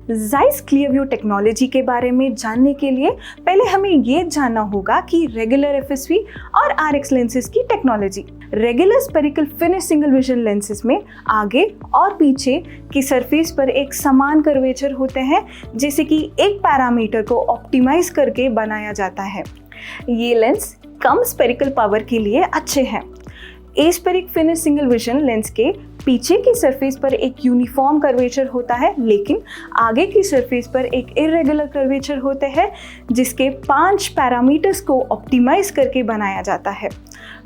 Zeiss ClearView technology के बारे में जानने के लिए पहले हमें ये जानना होगा कि रेगुलर FSV और RX लेंसेज की technology. Regular spherical finish single vision lenses में आगे और पीछे की सरफेस पर एक समान कर्वेचर होते हैं, जैसे कि एक पैरामीटर को ऑप्टिमाइज करके बनाया जाता है। ये लेंस कम स्फेरिकल पावर के लिए अच्छे हैं। Aspheric finish single vision lens के पीछे की सरफेस पर एक यूनिफॉर्म कर्वेचर होता है, लेकिन आगे की सरफेस पर एक इरेगुलर कर्वेचर होते हैं, जिसके 5 पैरामीटर्स को ऑप्टिमाइज करके बनाया जाता है।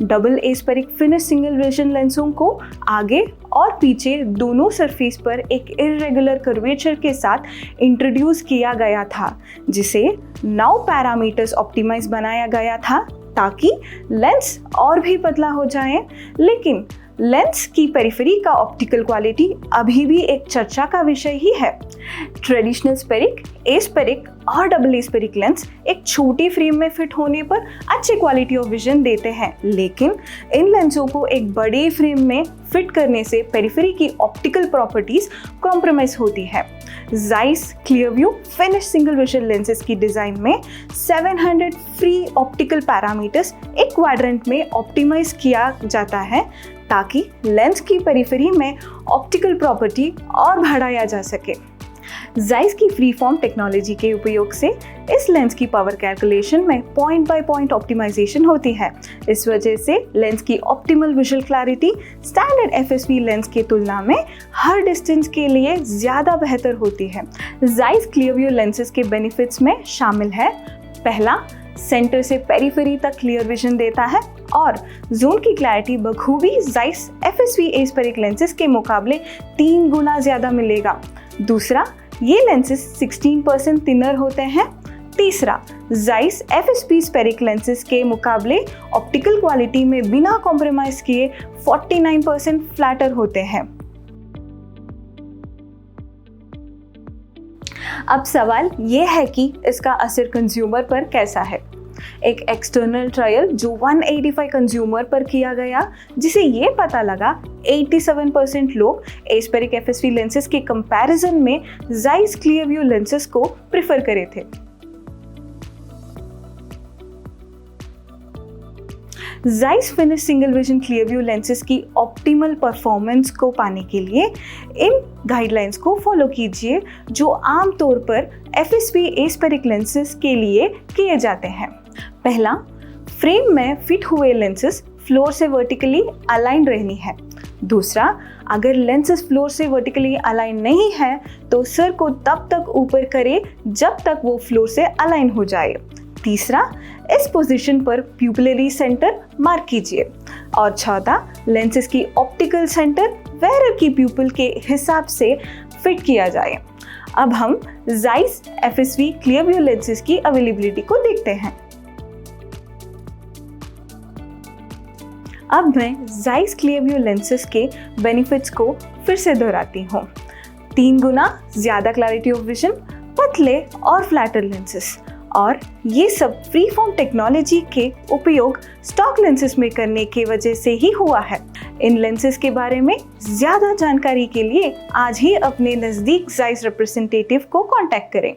Double aspheric finish single vision लेंसों को आगे और पीछे दोनों सरफेस पर एक इरेगुलर कर्वेचर के साथ इंट्रोड्यूस किया गया था, जिसे 9 पैरामीटर्स ऑप्टिमाइज बनाया गया था ताकि लेंस और भी पतला हो जाए। लेकिन लेंस की पेरिफेरी का ऑप्टिकल क्वालिटी अभी भी एक चर्चा का विषय ही है। ट्रेडिशनल स्फेरिक, एस्फेरिक और डबल एस्फेरिक लेंस एक छोटी फ्रेम में फिट होने पर अच्छी क्वालिटी ऑफ विजन देते हैं, लेकिन इन लेंसों को एक बड़ी फ्रेम में फिट करने से पेरिफेरी की ऑप्टिकल प्रॉपर्टीज कॉम्प्रोमाइज होती है। Zeiss ClearView finish single vision lenses की डिजाइन में 700 फ्री ऑप्टिकल पैरामीटर्स एक क्वाड्रेंट में ऑप्टिमाइज किया जाता है ताकि लेंस की पेरिफेरी में ऑप्टिकल प्रॉपर्टी और बढ़ाया जा सके। Zeiss की फ्री फॉर्म टेक्नोलॉजी के उपयोग से इस लेंस की पावर कैलकुलेशन में पॉइंट बाय पॉइंट ऑप्टिमाइजेशन होती है। इस वजह से लेंस की optimal visual clarity standard FSV lens की तुलना में हर डिस्टेंस के लिए ज़्यादा बेहतर होती है। Zeiss ClearView लेंसेज के बेनिफिट्स में शामिल है: पहला, सेंटर से पेरिफेरी तक क्लियर विजन देता है और जोन की क्लैरिटी बखूबी Zeiss FSV एस्फेरिक लेंसेज के मुकाबले 3 गुना ज़्यादा मिलेगा। दूसरा, ये लेंसेज 16% थिनर होते हैं। तीसरा, Zeiss FSP स्फेरिक लेंसेज के मुकाबले ऑप्टिकल क्वालिटी में बिना कॉम्प्रोमाइज किए 49% फ्लैटर होते हैं। अब सवाल ये है कि इसका असर कंज्यूमर पर कैसा है। एक एक्सटर्नल ट्रायल जो 185 कंज्यूमर पर किया गया, जिसे ये पता लगा 87% लोग एस्फेरिक FSV लेंसेज के कंपैरिजन में Zeiss ClearView लेंसेज को प्रेफर करे थे। Zeiss finish single vision ClearView lenses की ऑप्टिमल परफॉर्मेंस को पाने के लिए इन गाइडलाइंस को फॉलो कीजिए जो आमतौर पर FSV एस्फेरिक लेंसेज के लिए किए जाते हैं। पहला, फ्रेम में फिट हुए लेंसेज फ्लोर से वर्टिकली अलाइन रहनी है। दूसरा, अगर लेंसेज फ्लोर से वर्टिकली अलाइन नहीं है तो सर को तब तक ऊपर करे जब तक वो फ्लोर से अलाइन हो जाए। तीसरा, इस पोजीशन पर प्यूपिलरी सेंटर मार्क कीजिए। और चौथा, लेंसेज की ऑप्टिकल सेंटर वेरर की प्यूपिल के हिसाब से फिट किया जाए। अब हम Zeiss FSV ClearView लेंसेज की अवेलेबिलिटी को देखते हैं। अब मैं Zeiss ClearView लेंसेज के बेनिफिट्स को फिर से दोहराती हूँ। 3 गुना ज़्यादा क्लैरिटी ऑफ विजन, पतले और फ्लैटर लेंसेज, और ये सब फ्री फॉर्म टेक्नोलॉजी के उपयोग स्टॉक लेंसेज में करने की वजह से ही हुआ है। इन लेंसेज के बारे में ज़्यादा जानकारी के लिए आज ही अपने नज़दीक Zeiss रिप्रेजेंटेटिव को कांटेक्ट करें।